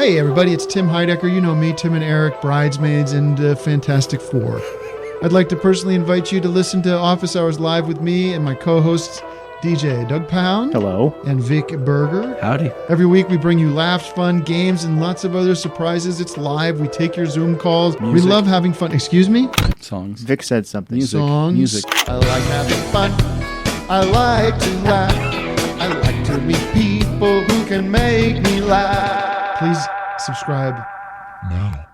Hey everybody, it's Tim Heidecker. You know me, Tim and Eric, Bridesmaids, and Fantastic Four. I'd like to personally invite you to listen to Office Hours Live with me and my co-hosts, DJ Doug Pound. Hello. And Vic Berger. Howdy. Every week we bring you laughs, fun, games, and lots of other surprises. It's live. We take your Zoom calls. Music. We love having fun. Excuse me? Songs. Vic said something. Songs. Music. I like having fun. I like to laugh. I like to meet people who can make me laugh. Please subscribe now.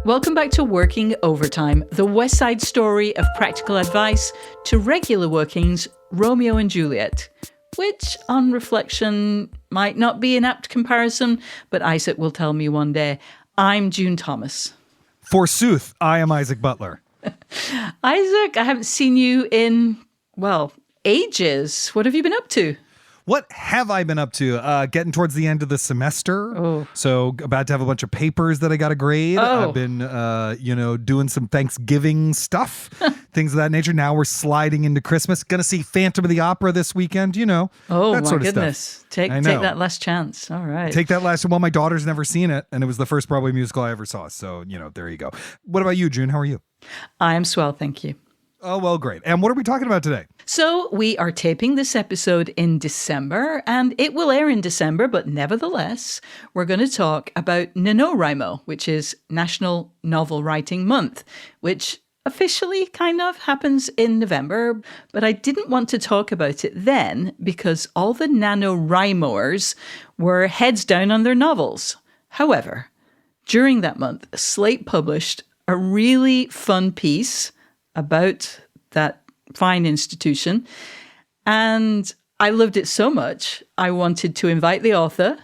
Welcome back to Working Overtime, the West Side Story of practical advice to regular workings, Romeo and Juliet, which, on reflection, might not be an apt comparison, but Isaac will tell me one day. I'm June Thomas. Forsooth, I am Isaac Butler. Isaac, I haven't seen you in, well, ages. What have you been up to? What have I been up to? Getting towards the end of the semester. Oh. So about to have a bunch of papers that I got to grade. Oh. I've been, doing some Thanksgiving stuff, things of that nature. Now we're sliding into Christmas. Going to see Phantom of the Opera this weekend, Oh, that my sort of goodness. stuff. Take that last chance. All right. Take that last. Well, my daughter's never seen it, and it was the first Broadway musical I ever saw. So, there you go. What about you, June? How are you? I am swell, thank you. Oh, well, great. And what are we talking about today? So we are taping this episode in December, and it will air in December, but nevertheless, we're going to talk about NaNoWriMo, which is National Novel Writing Month, which officially kind of happens in November, but I didn't want to talk about it then because all the NaNoWriMoers were heads down on their novels. However, during that month, Slate published a really fun piece about that fine institution. And I loved it so much, I wanted to invite the author,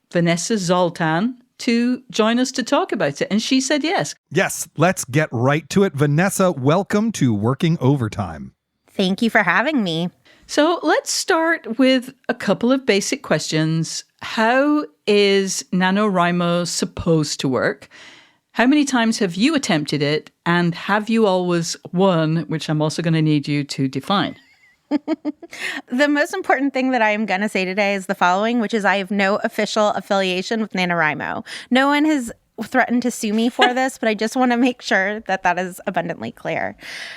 Vanessa Zolton, to join us to talk about it. And she said yes. Yes, let's get right to it. Vanessa, welcome to Working Overtime. Thank you for having me. So let's start with a couple of basic questions. How is NaNoWriMo supposed to work? How many times have you attempted it, and have you always won, which I'm also going to need you to define? The most important thing that I am going to say today is the following, which is I have no official affiliation with NaNoWriMo. No one has threatened to sue me for this, but I just want to make sure that that is abundantly clear.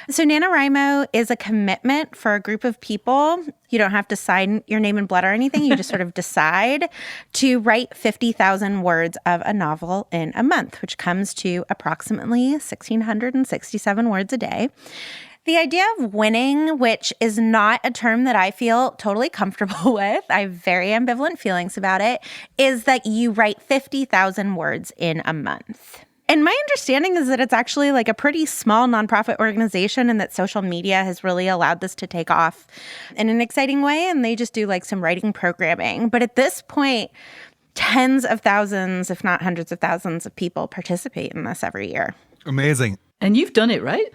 So NaNoWriMo is a commitment for a group of people. You don't have to sign your name in blood or anything. You just sort of decide to write 50,000 words of a novel in a month, which comes to approximately 1,667 words a day. The idea of winning, which is not a term that I feel totally comfortable with, I have very ambivalent feelings about it, is that you write 50,000 words in a month. And my understanding is that it's actually like a pretty small nonprofit organization and that social media has really allowed this to take off in an exciting way. And they just do like some writing programming. But at this point, tens of thousands, if not hundreds of thousands of people participate in this every year. Amazing. And you've done it, right?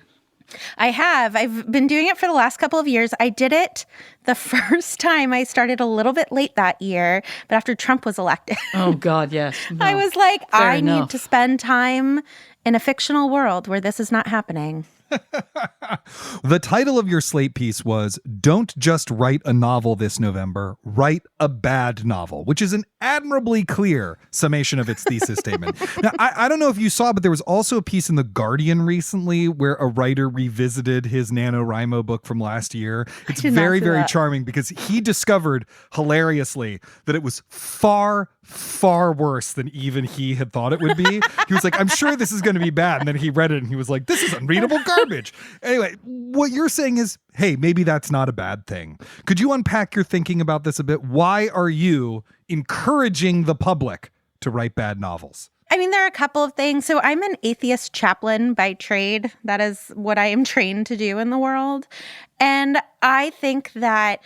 I have. I've been doing it for the last couple of years. I did it the first time. I started a little bit late that year, but after Trump was elected. Oh, God, yes. No. I was like, Fair I enough. need to spend time in a fictional world where this is not happening. The title of your Slate piece was Don't Just Write a Novel This November, Write a Bad Novel, which is an admirably clear summation of its thesis statement. Now, I don't know if you saw, but there was also a piece in The Guardian recently where a writer revisited his NaNoWriMo book from last year. It's very, very charming because he discovered hilariously that it was far worse than even he had thought it would be. He was like, I'm sure this is going to be bad. And then he read it and he was like, this is unreadable garbage. Anyway, what you're saying is, hey, maybe that's not a bad thing. Could you unpack your thinking about this a bit? Why are you encouraging the public to write bad novels? I mean, there are a couple of things. So I'm an atheist chaplain by trade. That is what I am trained to do in the world. And I think that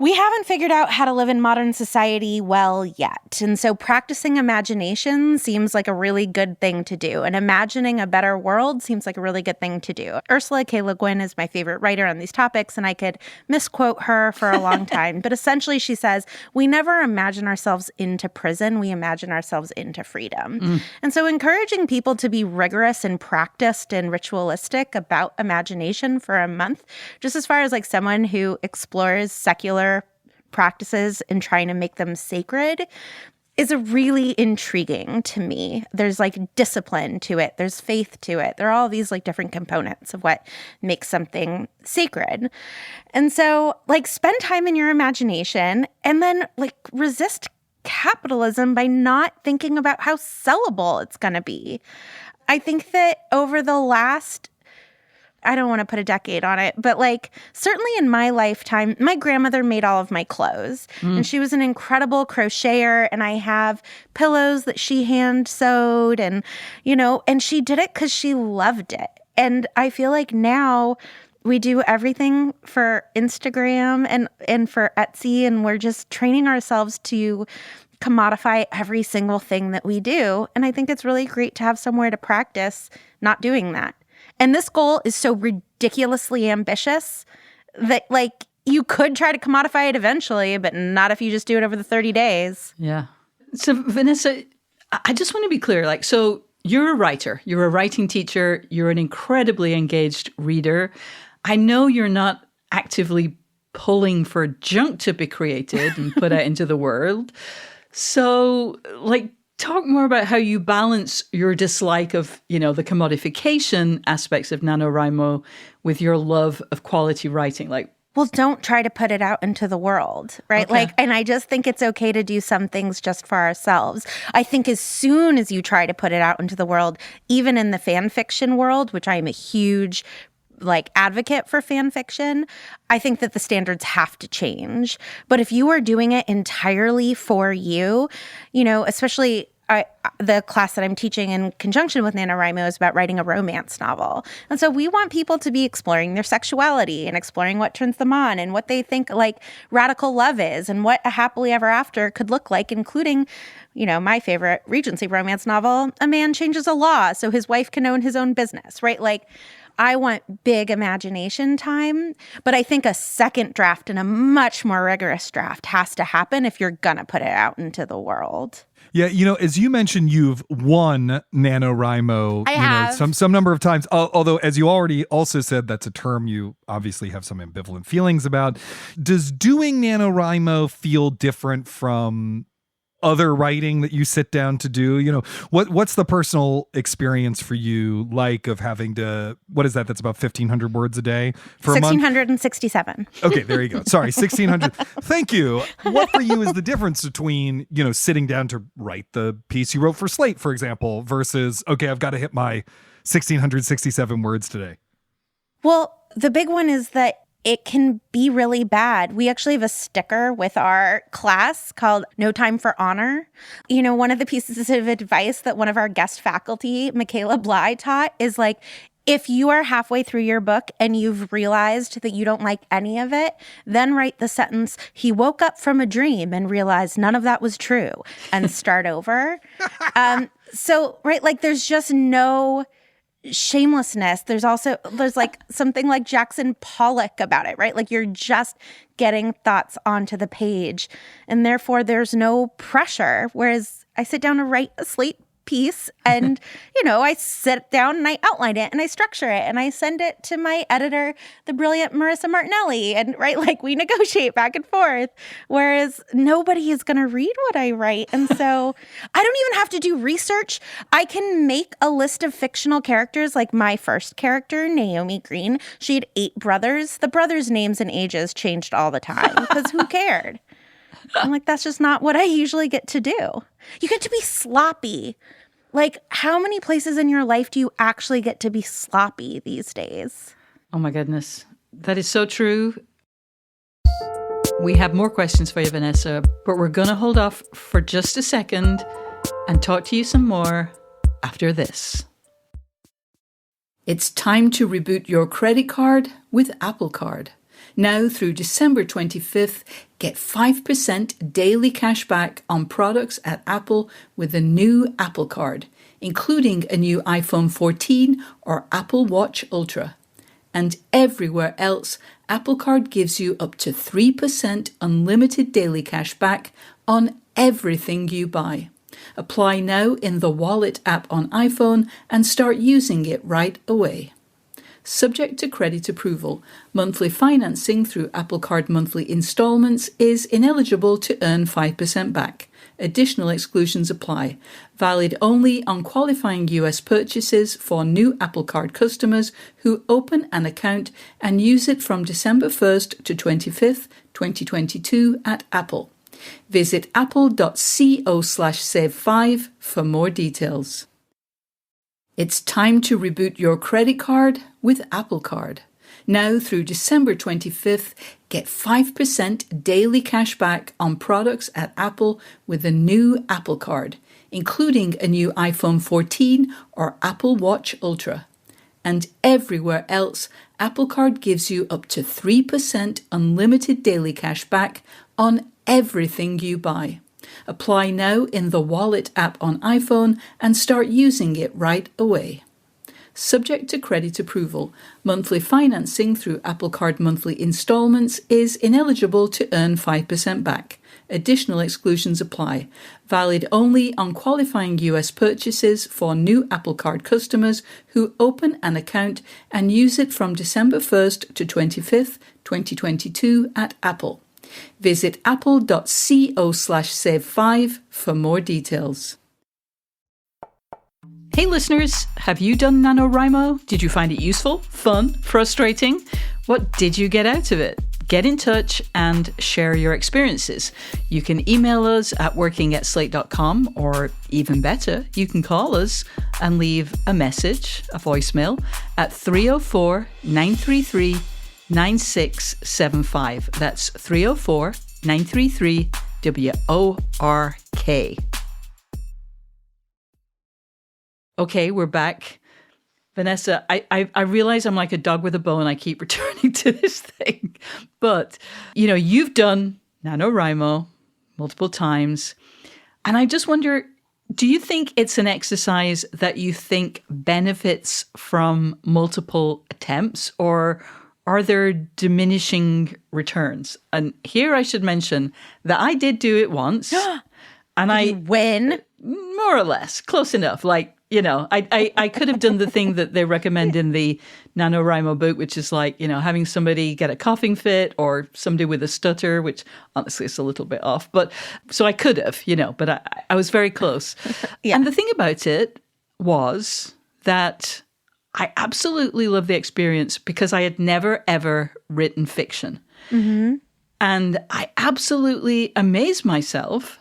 We haven't figured out how to live in modern society well yet. And so practicing imagination seems like a really good thing to do. And imagining a better world seems like a really good thing to do. Ursula K. Le Guin is my favorite writer on these topics, and I could misquote her for a long time. But essentially she says, we never imagine ourselves into prison. We imagine ourselves into freedom. And so encouraging people to be rigorous and practiced and ritualistic about imagination for a month, just as far as like someone who explores secular practices and trying to make them sacred, is a really intriguing to me. There's like discipline to it. There's faith to it. There are all these like different components of what makes something sacred. And so like spend time in your imagination and then like resist capitalism by not thinking about how sellable it's going to be. I think that over the last, I don't want to put a decade on it, but like certainly in my lifetime, my grandmother made all of my clothes and she was an incredible crocheter, and I have pillows that she hand sewed, and, you know, and she did it because she loved it. And I feel like now we do everything for Instagram and for Etsy, and we're just training ourselves to commodify every single thing that we do. And I think it's really great to have somewhere to practice not doing that. And this goal is so ridiculously ambitious that, like, you could try to commodify it eventually, but not if you just do it over the 30 days. Yeah. So, Vanessa, I just want to be clear. Like, so you're a writer. You're a writing teacher. You're an incredibly engaged reader. I know you're not actively pulling for junk to be created and put out into the world. So, like, talk more about how you balance your dislike of, you know, the commodification aspects of NaNoWriMo with your love of quality writing. Like, well, don't try to put it out into the world, right? Okay. Like, and I just think it's okay to do some things just for ourselves. I think as soon as you try to put it out into the world, even in the fan fiction world, which I am a huge like advocate for fan fiction, I think that the standards have to change. But if you are doing it entirely for you, you know, especially the class that I'm teaching in conjunction with NaNoWriMo is about writing a romance novel. And so we want people to be exploring their sexuality and exploring what turns them on and what they think like radical love is and what a happily ever after could look like, including, you know, my favorite Regency romance novel, a man changes a law so his wife can own his own business, right? Like, I want big imagination time, but I think a second draft and a much more rigorous draft has to happen if you're going to put it out into the world. Yeah, you know, as you mentioned, you've won NaNoWriMo I have. some number of times, although, as you already also said, that's a term you obviously have some ambivalent feelings about. Does doing NaNoWriMo feel different from other writing that you sit down to do? You know, what's the personal experience for you like of having to, what is that? That's about 1,500 words a day for a month? 1,667. Okay, there you go. Sorry, 1,600. Thank you. What for you is the difference between, you know, sitting down to write the piece you wrote for Slate, for example, versus, okay, I've got to hit my 1,667 words today? Well, the big one is that it can be really bad. We actually have a sticker with our class called No Time for Honor. You know, one of the pieces of advice that one of our guest faculty, Michaela Bly, taught is like, if you are halfway through your book and you've realized that you don't like any of it, then write the sentence, he woke up from a dream and realized none of that was true, and start over. So, right, like there's just no shamelessness. There's like something like Jackson Pollock about it, right? Like you're just getting thoughts onto the page, and therefore there's no pressure. Whereas I sit down to write a Slate piece and, you know, I sit down and I outline it and I structure it and I send it to my editor, the brilliant Marissa Martinelli, and right, like we negotiate back and forth, whereas nobody is going to read what I write. And so I don't even have to do research. I can make a list of fictional characters, like my first character, Naomi Green. She had 8 brothers. The brothers' names and ages changed all the time because who cared? I'm like, that's just not what I usually get to do. You get to be sloppy. Like, how many places in your life do you actually get to be sloppy these days? oh my goodness, that is so true. We have more questions for you, Vanessa, but we're going to hold off for just a second and talk to you some more after this. It's time to reboot your credit card with Apple Card. Now through December 25th, get 5% daily cash back on products at Apple with the new Apple Card, including a new iPhone 14 or Apple Watch Ultra. And everywhere else, Apple Card gives you up to 3% unlimited daily cash back on everything you buy. Apply now in the Wallet app on iPhone and start using it right away. Subject to credit approval, monthly financing through Apple Card monthly installments is ineligible to earn 5% back. Additional exclusions apply. Valid only on qualifying US purchases for new Apple Card customers who open an account and use it from December 1st to 25th, 2022 at Apple. Visit apple.co/save5 for more details. It's time to reboot your credit card with Apple Card. Now through December 25th, get 5% daily cash back on products at Apple with the new Apple Card, including a new iPhone 14 or Apple Watch Ultra. And everywhere else, Apple Card gives you up to 3% unlimited daily cash back on everything you buy. Apply now in the Wallet app on iPhone and start using it right away. Subject to credit approval, monthly financing through Apple Card monthly installments is ineligible to earn 5% back. Additional exclusions apply. Valid only on qualifying US purchases for new Apple Card customers who open an account and use it from December 1st to 25th, 2022 at Apple. Visit apple.co/save5 for more details. Hey listeners, have you done NaNoWriMo? Did you find it useful, fun, frustrating? What did you get out of it? Get in touch and share your experiences. You can email us at working@slate.com, or even better, you can call us and leave a message, a voicemail, at 304-933-9675. That's 304-933-WORK. Okay, we're back. Vanessa, I realize I'm like a dog with a bone. I keep returning to this thing. But, you've done NaNoWriMo multiple times. And I just wonder, do you think it's an exercise that you think benefits from multiple attempts, or are there diminishing returns? And here I should mention that I did do it once. And I win. More or less, close enough. I could have done the thing that they recommend in the NaNoWriMo book, which is having somebody get a coughing fit or somebody with a stutter, which honestly is a little bit off. But so I could have, but I was very close. Yeah. And the thing about it was that I absolutely loved the experience because I had never, ever written fiction. Mm-hmm. And I absolutely amazed myself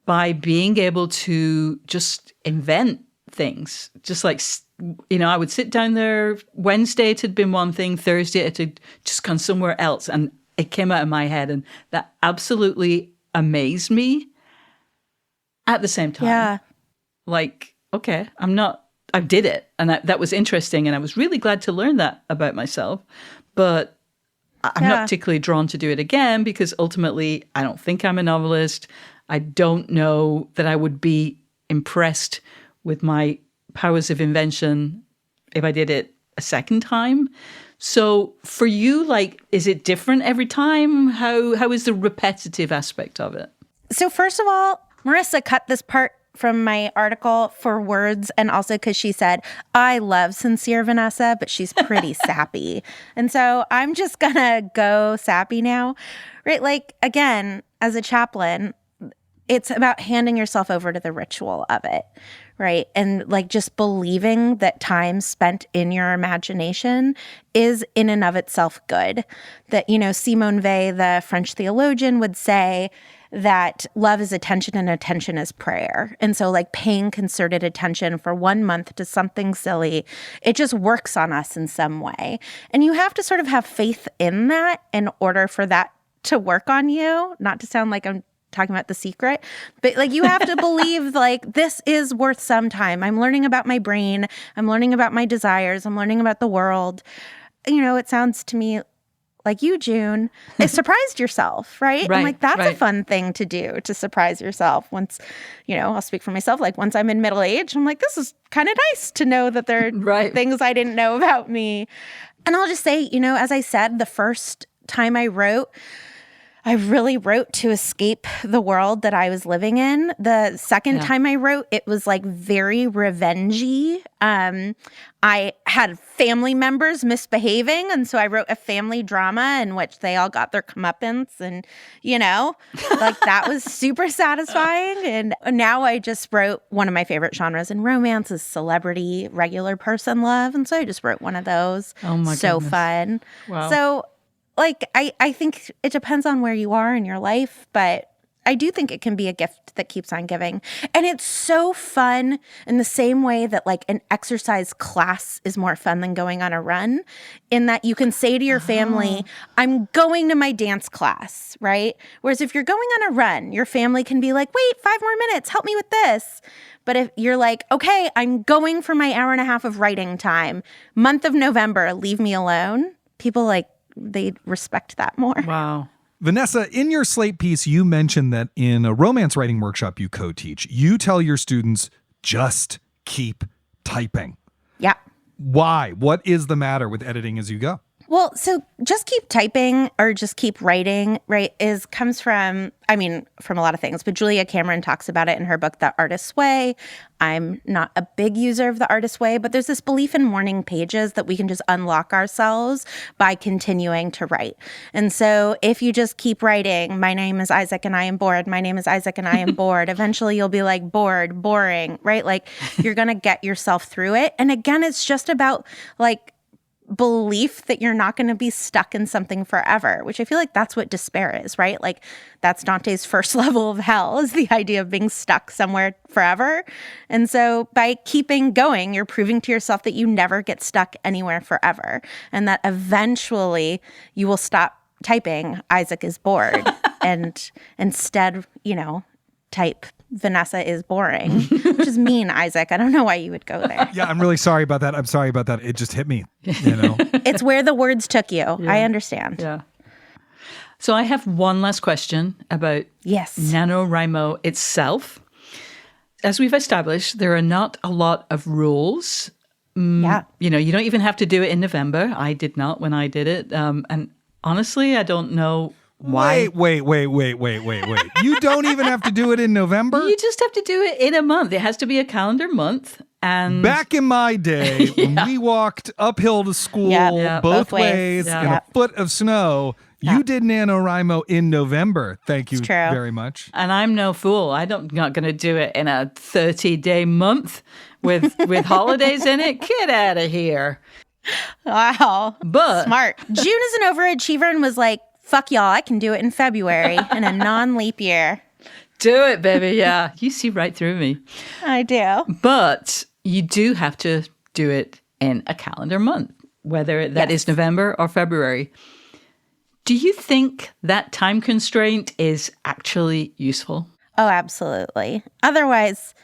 by being able to just invent things. Just I would sit down there. Wednesday it had been one thing, Thursday it had just gone somewhere else, and it came out of my head, and that absolutely amazed me. At the same time, okay, I did it, and that was interesting, and I was really glad to learn that about myself, but I'm not particularly drawn to do it again because ultimately I don't think I'm a novelist. I don't know that I would be impressed with my powers of invention if I did it a second time. So for you, is it different every time? How is the repetitive aspect of it? So first of all, Marissa cut this part from my article for words, and also because she said, I love sincere Vanessa, but she's pretty sappy. And so I'm just gonna go sappy now, right? Again, as a chaplain, it's about handing yourself over to the ritual of it, right? And just believing that time spent in your imagination is in and of itself good. That, Simone Weil, the French theologian, would say that love is attention and attention is prayer. And so paying concerted attention for 1 month to something silly, it just works on us in some way. And you have to sort of have faith in that in order for that to work on you. Not to sound like I'm talking about The Secret, but you have to believe this is worth some time. I'm learning about my brain. I'm learning about my desires. I'm learning about the world. It sounds to me like you, June, it surprised yourself, right? Right, I'm like, that's right. a fun thing to do, to surprise yourself. Once, I'll speak for myself. Like once I'm in middle age, I'm like, this is kind of nice to know that there are Right. things I didn't know about me. And I'll just say, as I said, the first time I really wrote to escape the world that I was living in. The second time I wrote, it was like very revengey. I had family members misbehaving, and so I wrote a family drama in which they all got their comeuppance, and like that was super satisfying. And now I just wrote one of my favorite genres in romance is celebrity, regular person love, and so I just wrote one of those. Oh my so goodness. fun. Wow. So like, I think it depends on where you are in your life, but I do think it can be a gift that keeps on giving. And it's so fun in the same way that like an exercise class is more fun than going on a run, in that you can say to your family, I'm going to my dance class, right? Whereas if you're going on a run, your family can be like, wait, 5 more minutes, help me with this. But if you're like, okay, I'm going for my hour and a half of writing time, month of November, leave me alone. People they respect that more. Wow. Vanessa, in your Slate piece, you mentioned that in a romance writing workshop you co-teach, you tell your students, just keep typing. Yeah. Why? What is the matter with editing as you go? Well, so just keep typing or just keep writing, right, comes from a lot of things. But Julia Cameron talks about it in her book, The Artist's Way. I'm not a big user of The Artist's Way, but there's this belief in morning pages that we can just unlock ourselves by continuing to write. And so if you just keep writing, my name is Isaac and I am bored, my name is Isaac and I am bored, eventually you'll be like bored, boring, right? Like you're going to get yourself through it. And again, it's just about like belief that you're not going to be stuck in something forever, which I feel like that's what despair is, right? Like that's Dante's first level of hell, is the idea of being stuck somewhere forever. And so by keeping going, you're proving to yourself that you never get stuck anywhere forever, and that eventually you will stop typing Isaac is bored and instead, type Vanessa is boring, which is mean, Isaac. I don't know why you would go there. Yeah, I'm really sorry about that. I'm sorry about that. It just hit me, It's where the words took you. Yeah. I understand. Yeah. So I have one last question about Yes. NaNoWriMo itself. As we've established, there are not a lot of rules. Yeah. You don't even have to do it in November. I did not when I did it. And honestly, I don't know why. Wait. You don't even have to do it in November? You just have to do it in a month. It has to be a calendar month. And back in my day, when we walked uphill to school both ways in a foot of snow, you did NaNoWriMo in November. Thank you very much. And I'm no fool. I'm not going to do it in a 30-day month with holidays in it. Get out of here. Wow. But smart. June is an overachiever and was like, fuck y'all, I can do it in February in a non-leap year. do it, baby. Yeah. You see right through me. I do. But you do have to do it in a calendar month, whether that is November or February. Do you think that time constraint is actually useful? Oh, absolutely. Otherwise,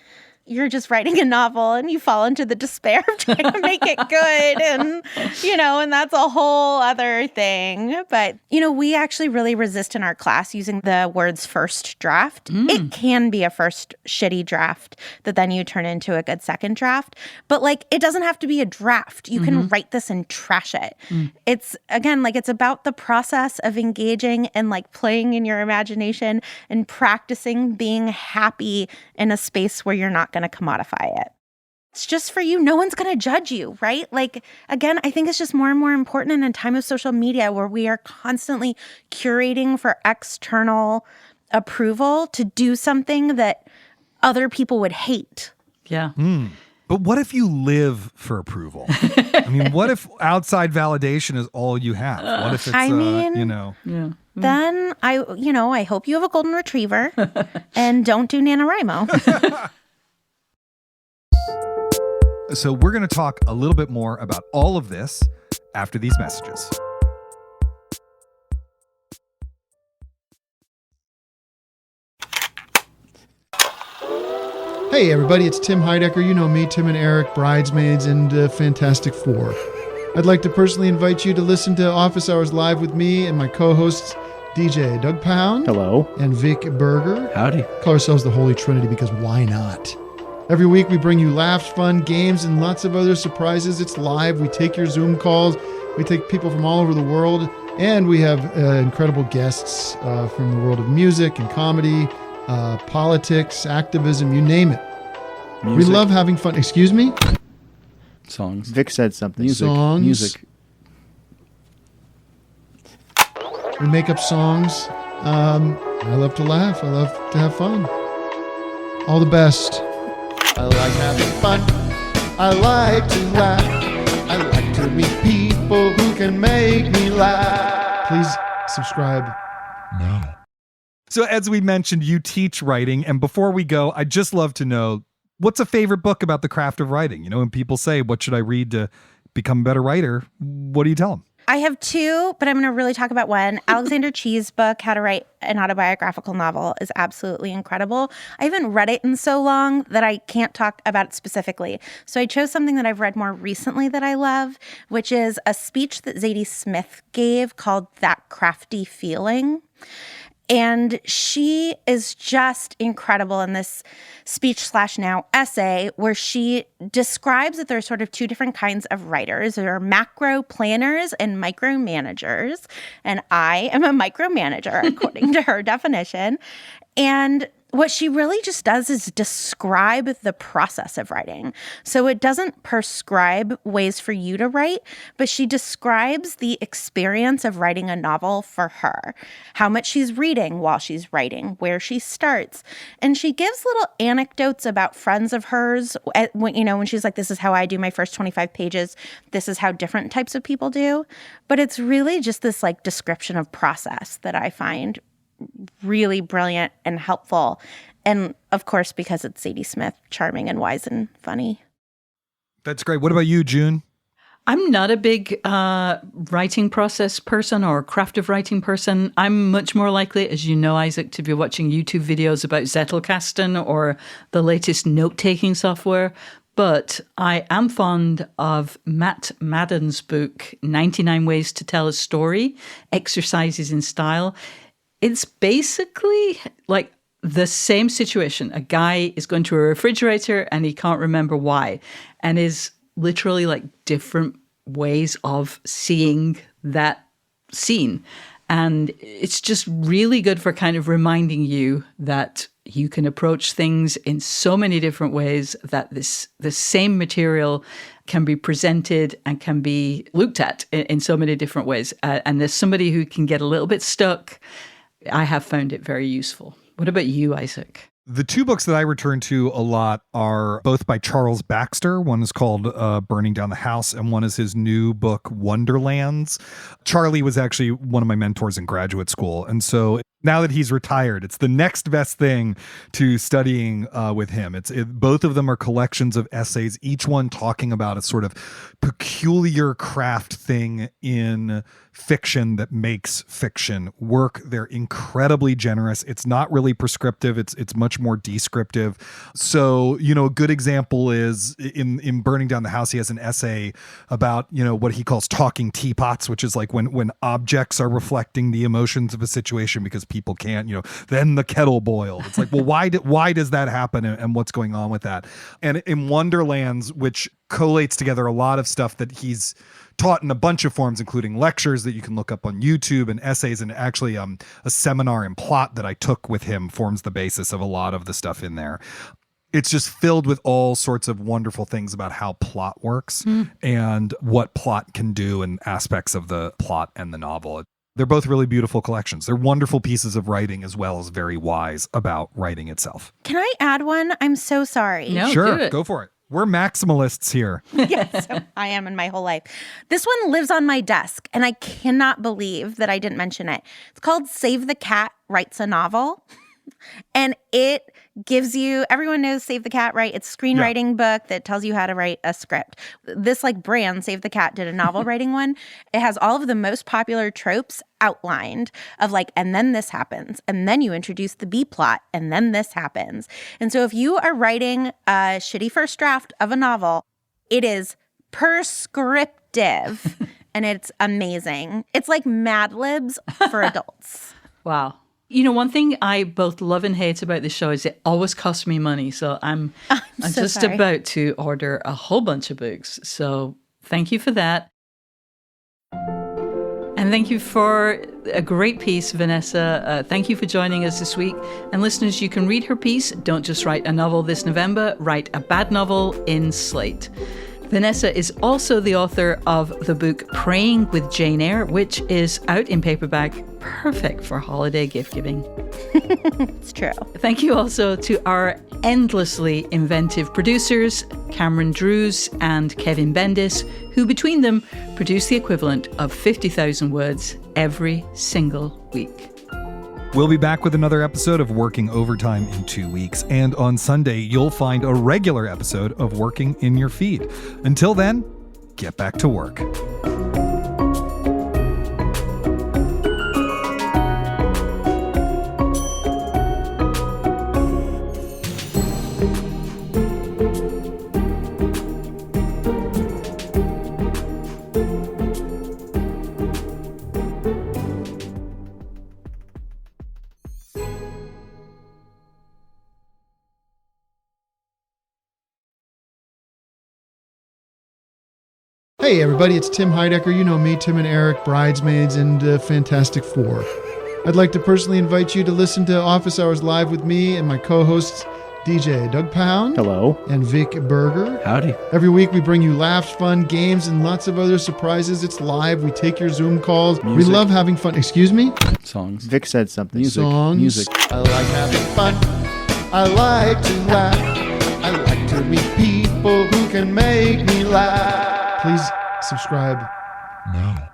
you're just writing a novel and you fall into the despair of trying to make it good. And, and that's a whole other thing. But, we actually really resist in our class using the words first draft. It can be a first shitty draft that then you turn into a good second draft. But it doesn't have to be a draft. You can write this and trash it. It's, again, it's about the process of engaging and playing in your imagination and practicing being happy in a space where you're not going to commodify it. It's just for you. No one's going to judge you, right? Again, I think it's just more and more important in a time of social media where we are constantly curating for external approval to do something that other people would hate. Yeah. But what if you live for approval? I mean, what if outside validation is all you have? What if it's, Yeah. Then I hope you have a golden retriever and don't do NaNoWriMo. So we're going to talk a little bit more about all of this after these messages. Hey everybody, it's Tim Heidecker. You know me, Tim and Eric, Bridesmaids, and Fantastic Four. I'd like to personally invite you to listen to Office Hours Live with me and my co-hosts, DJ Doug Pound. Hello. And Vic Berger. Howdy. Call ourselves the Holy Trinity because why not? Every week we bring you laughs, fun, games, and lots of other surprises. It's live. We take your Zoom calls. We take people from all over the world. And we have incredible guests from the world of music and comedy, politics, activism, you name it. Music. We love having fun. Excuse me? Songs. Vic said something. Music. Songs. Music. We make up songs. I love to laugh. I love to have fun. All the best. I like having fun. I like to laugh. I like to meet people who can make me laugh. Please subscribe now. So as we mentioned, you teach writing. And before we go, I'd just love to know, what's a favorite book about the craft of writing? You know, when people say, what should I read to become a better writer? What do you tell them? I have two, but I'm going to really talk about one. Alexander Chee's book, How to Write an Autobiographical Novel, is absolutely incredible. I haven't read it in so long that I can't talk about it specifically. So I chose something that I've read more recently that I love, which is a speech that Zadie Smith gave called That Crafty Feeling. And she is just incredible in this speech/now essay where she describes that there are sort of two different kinds of writers. There are macro planners and micro managers. And I am a micromanager, according to her definition. And what she really just does is describe the process of writing. So it doesn't prescribe ways for you to write, but she describes the experience of writing a novel for her, how much she's reading while she's writing, where she starts. And she gives little anecdotes about friends of hers, when she's like, this is how I do my first 25 pages. This is how different types of people do. But it's really just this like description of process that I find really brilliant and helpful. And of course, because it's Zadie Smith, charming and wise and funny. That's great. What about you, June? I'm not a big writing process person or craft of writing person. I'm much more likely, as you know, Isaac, to be watching YouTube videos about Zettelkasten or the latest note-taking software. But I am fond of Matt Madden's book, 99 Ways to Tell a Story, Exercises in Style. It's basically like the same situation. A guy is going to a refrigerator and he can't remember why, and is literally like different ways of seeing that scene. And it's just really good for kind of reminding you that you can approach things in so many different ways, that the same material can be presented and can be looked at in so many different ways. And there's somebody who can get a little bit stuck. I have found it very useful. What about you, Isaac? The two books that I return to a lot are both by Charles Baxter. One is called Burning Down the House, and one is his new book, Wonderlands. Charlie was actually one of my mentors in graduate school. And so now that he's retired, it's the next best thing to studying with him. Both of them are collections of essays, each one talking about a sort of peculiar craft thing in fiction that makes fiction work. They're incredibly generous. It's not really prescriptive. It's much more descriptive. So, a good example is in Burning Down the House, he has an essay about, what he calls talking teapots, which is like when objects are reflecting the emotions of a situation because people can't, then the kettle boiled. It's like, well, why does that happen and what's going on with that? And in Wonderlands, which collates together a lot of stuff that he's taught in a bunch of forms, including lectures that you can look up on YouTube and essays, and actually a seminar in plot that I took with him forms the basis of a lot of the stuff in there. It's just filled with all sorts of wonderful things about how plot works and what plot can do and aspects of the plot and the novel. They're both really beautiful collections. They're wonderful pieces of writing as well as very wise about writing itself. Can I add one? I'm so sorry. No, sure, do it. Go for it. We're maximalists here. Yes, I am in my whole life. This one lives on my desk, and I cannot believe that I didn't mention it. It's called Save the Cat Writes a Novel. And it gives you, everyone knows Save the Cat, right? It's a screenwriting book that tells you how to write a script. This brand, Save the Cat, did a novel writing one. It has all of the most popular tropes outlined of and then this happens. And then you introduce the B plot, and then this happens. And so if you are writing a shitty first draft of a novel, it is prescriptive div, and it's amazing. It's like Mad Libs for adults. Wow. You know, one thing I both love and hate about this show is it always costs me money. So I'm so just sorry. about to order a whole bunch of books. So thank you for that. And thank you for a great piece, Vanessa. Thank you for joining us this week. And listeners, you can read her piece, Don't Just Write a Novel This November, Write a Bad Novel, in Slate. Vanessa is also the author of the book Praying with Jane Eyre, which is out in paperback, perfect for holiday gift giving. It's true. Thank you also to our endlessly inventive producers, Cameron Drews and Kevin Bendis, who between them produce the equivalent of 50,000 words every single week. We'll be back with another episode of Working Overtime in 2 weeks. And on Sunday, you'll find a regular episode of Working in your feed. Until then, get back to work. Hey everybody, it's Tim Heidecker. You know me, Tim and Eric, Bridesmaids, and Fantastic Four. I'd like to personally invite you to listen to Office Hours Live with me and my co-hosts, DJ Doug Pound. Hello. And Vic Berger. Howdy. Every week we bring you laughs, fun, games, and lots of other surprises. It's live. We take your Zoom calls. Music. We love having fun. Excuse me? Songs. Vic said something. Music. Songs. Music. I like having fun. I like to laugh. I like to meet people who can make me laugh. Please subscribe now.